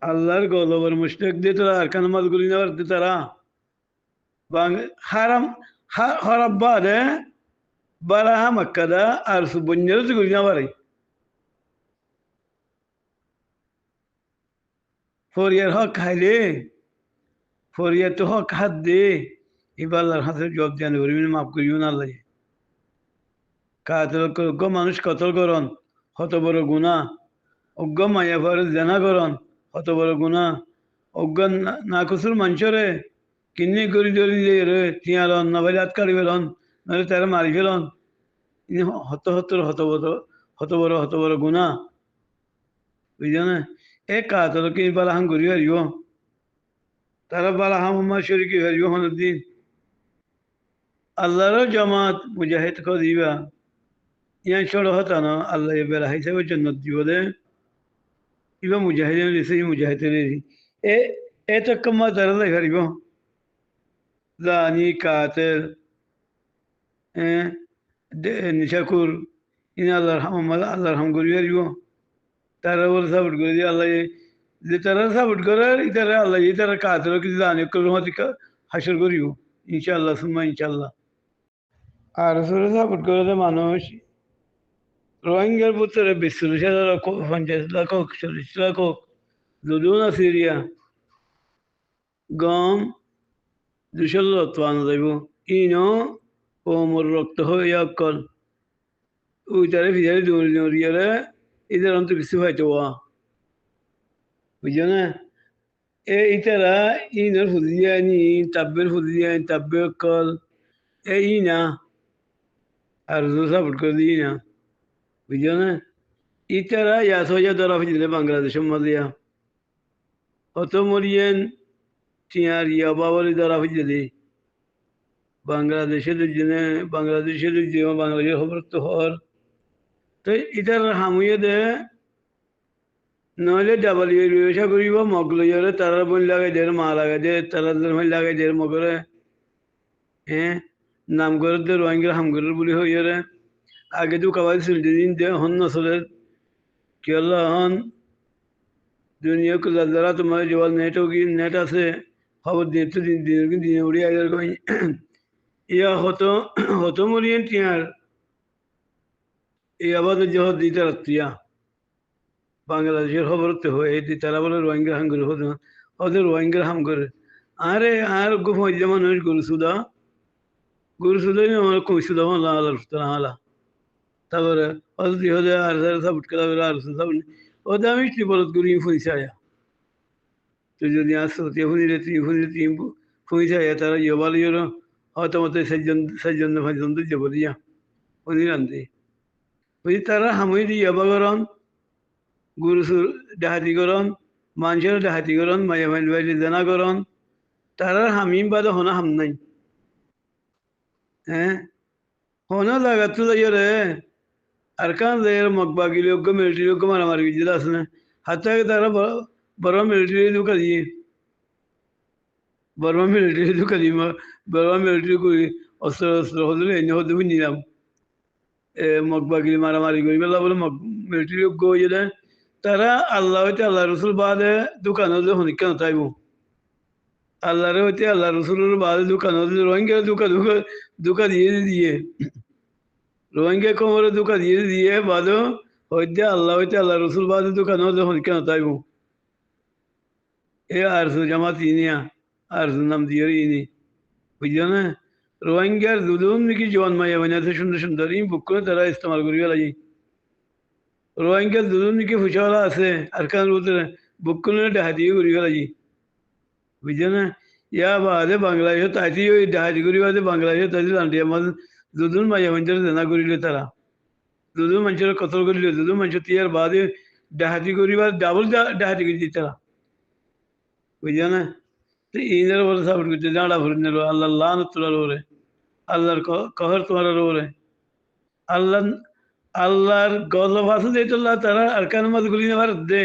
আল্লাহর গজবের মুশরিক দিয়ে তারা আরকান নামাজ গুলি নেওয়ার দিয়ে তারা বাং হারাম হরাব্বা দে বারাহা মাক্কাদা আর সুবন্যের গুলি নেওয়ারে ফরিয়ার হক খাইলে ফরিয়ার তো হক হাত দে এবার আল্লাহর হাতে জবাব দেন করিবেন মাফ করিবেন আল্লাহ কাতল অজ্ঞ মানুষ কতল করন হত বড় গুণা অজ্ঞ মায়া ভরে জেনা করন হত বড় গুণা অজ্ঞ নাকুসুর মানুষরে কিন্নি করি ধরি দিয়ে রে তিয়ারন নবাইলে আটকারি ফেলন নইলে তারা মারি ফেলন হত হতর হত বড় গুণা বুঝছো না এ কাতল কি বালাহাম করি হারিব তারা বালাহাম উম্মা শরীকি হারিব হনদিন আল্লাহরও জামাত মুজাহিদ দিবা ইয়ান ছোড় হতা না আল্লাহ বেলা হিসাবে জন্নত দিব দে ইবা মুজাহিদিন দিছে মুজাহিদের এ এ তো কম্মা দাঁড়ালে হারিব জানি কাতের নিশাকুর ইন আল্লাহর হাম করি হারিব তারা বলে সাপোর্ট করে দিয়ে আল্লাহ যে তারা সাপোর্ট করে ইতারা আল্লাহ তারা কাতের কিছু জানি হাসর করিব ইনশাআল্লাহ সুম্মা ইনশাআল্লাহ আর সাপোর্ট করে মানুষ রোহিঙ্গার ভিতরে 40,000 হোক 50 লাখ হোক 40 লাখ হোক যদিও না সিরিয়া গম 200 আনা যাইব ইনো ও মোর রক্ত হয়ে অকল ওইটারে ফিজারে দৌড়ি দৌড়িয়ারে এদের অন্ত কিছু হয়তো বুঝছো না ইতারা ইনর ফুদিয়ানি তাব্বের অকল ইনা আর সাপোর্ট করে দিই না বুঝছো না ইতারা ইয়াসয়া ধরা ফিজলে বাংলাদেশের মাঝিয়া অত মরিয়েন টিয়ার ইয়াবাবলি ধরা ফিজলে বাংলাদেশের জন্য বাংলাদেশের খবর তো হর তো ইটার হামুয়ে দে নইলে ডাবল ব্যবসা করিব মগ লইয়ারে তারার বই লাগাই দে মা লাগাই দে তারার বই লাগাই দে মগরে হ্যাঁ নাম করে দে রোহিঙ্গা হামগরের বলি হইয়ারে আগে তো কাবাই চলতে দিন দে হন নসলের কি আল্লাহ হন দুনিয়া কুল্লা যারা তোমার জবাল নেট আছে খবর দিয়ে তো দিনে উড়িয়ে আগে ইয়া হতো মরিয়েন টিয়ার এই আবাদ জহর দিতে রাত্রিয়া বাংলাদেশের খবর তো হয়ে তারা বলে রোহিঙ্গা হাম করে হতো ওদের রোহিঙ্গা হাম করে আরে আর গুফাইলে মানুষ গরু সুদাই আমার কই সুদা মালা আল্লাহ তারপরে ওদের হতে আর সাপোর্ট করা আর ওদের আমি বলত করি ফুঁইছে আয়া তুই যদি আসতো ফুঁড়িলে তুই ফুঁইছে আয়া তারা ইয়ে ইয়ের হয়তো মতো সাতজন পাঁচজন তো যাব দিয়া ফুঁড়ি রান্ধে বুঝি তারা হামুই দিয়ে বাগরন গরু ডাহাতি করন মানুষের ডাহাতি করন মায়া বাইলে জানা করন তারা হামিম বাদে হনা হাম নাই হ্যাঁ হনা লাগাতো যাইয়া রে আর কান যাইয়া মকবা গিলে মিলিটারি মারামারি গিয়েছিল আসলে হাতে তারা বড় মিলিটারি ঢুকা দিয়ে বড় মিলিটারি ঢুকা দিয়ে বড় মিলিটারি করি অস্ত্র হলে এনে হতে নিলাম মকবা গিলি মারামারি করি বেলা বলে মিলিটারি গিয়ে তারা আল্লাহ হইতে আল্লাহ রসুল বাদে দোকান হলে হনিকা নথাইব আল্লাহরে হইতে আল্লাহ রসুলের বাদে দোকান হলে রোহিঙ্গা দুকা দিয়ে রোহিঙ্গা কোমরে দুকা দিয়ে বাদে হইতে আল্লাহ রসুল বাদে দোকান হলে হনিকা নথাইব এ আর জামাত ইনিয়া আর নাম দিয়ে ইনি বুঝলো না রোহিঙ্গার দুদুন নাকি জোয়ান মাইয়া বানাতে সুন্দর সুন্দর ই বুক করে তারা ইস্তেমাল করিবে লাগি রোহিঙ্গার দুজন নাকি ফুসাওয়ালা আছে আর কান বলতে বুক করে ডাহাতি করিবে লাগি বুঝছো না ইয়া বাদে বাংলাদেশে তাইতি ওই ডাহাতি করি বাদে বাংলাদেশে তাইতি জানটি আমার দুজন মাইয়া মানুষের জানা করিলে তারা দুজন মানুষের কতল করিলে দুজন মানুষের তিয়ার বাদে ডাহাতি করিবা ডাবল ডাহাতি করে দিই তারা বুঝছো না তো ইনার বলে সাপোর্ট করছে জাঁড়া ভরে নিল আল্লাহ লান তোলার ওরে আল্লাহর কহর তোমার ওরে আল্লাহর গজব আছে যে তারা আর কান মাছ গুলি নেবার দে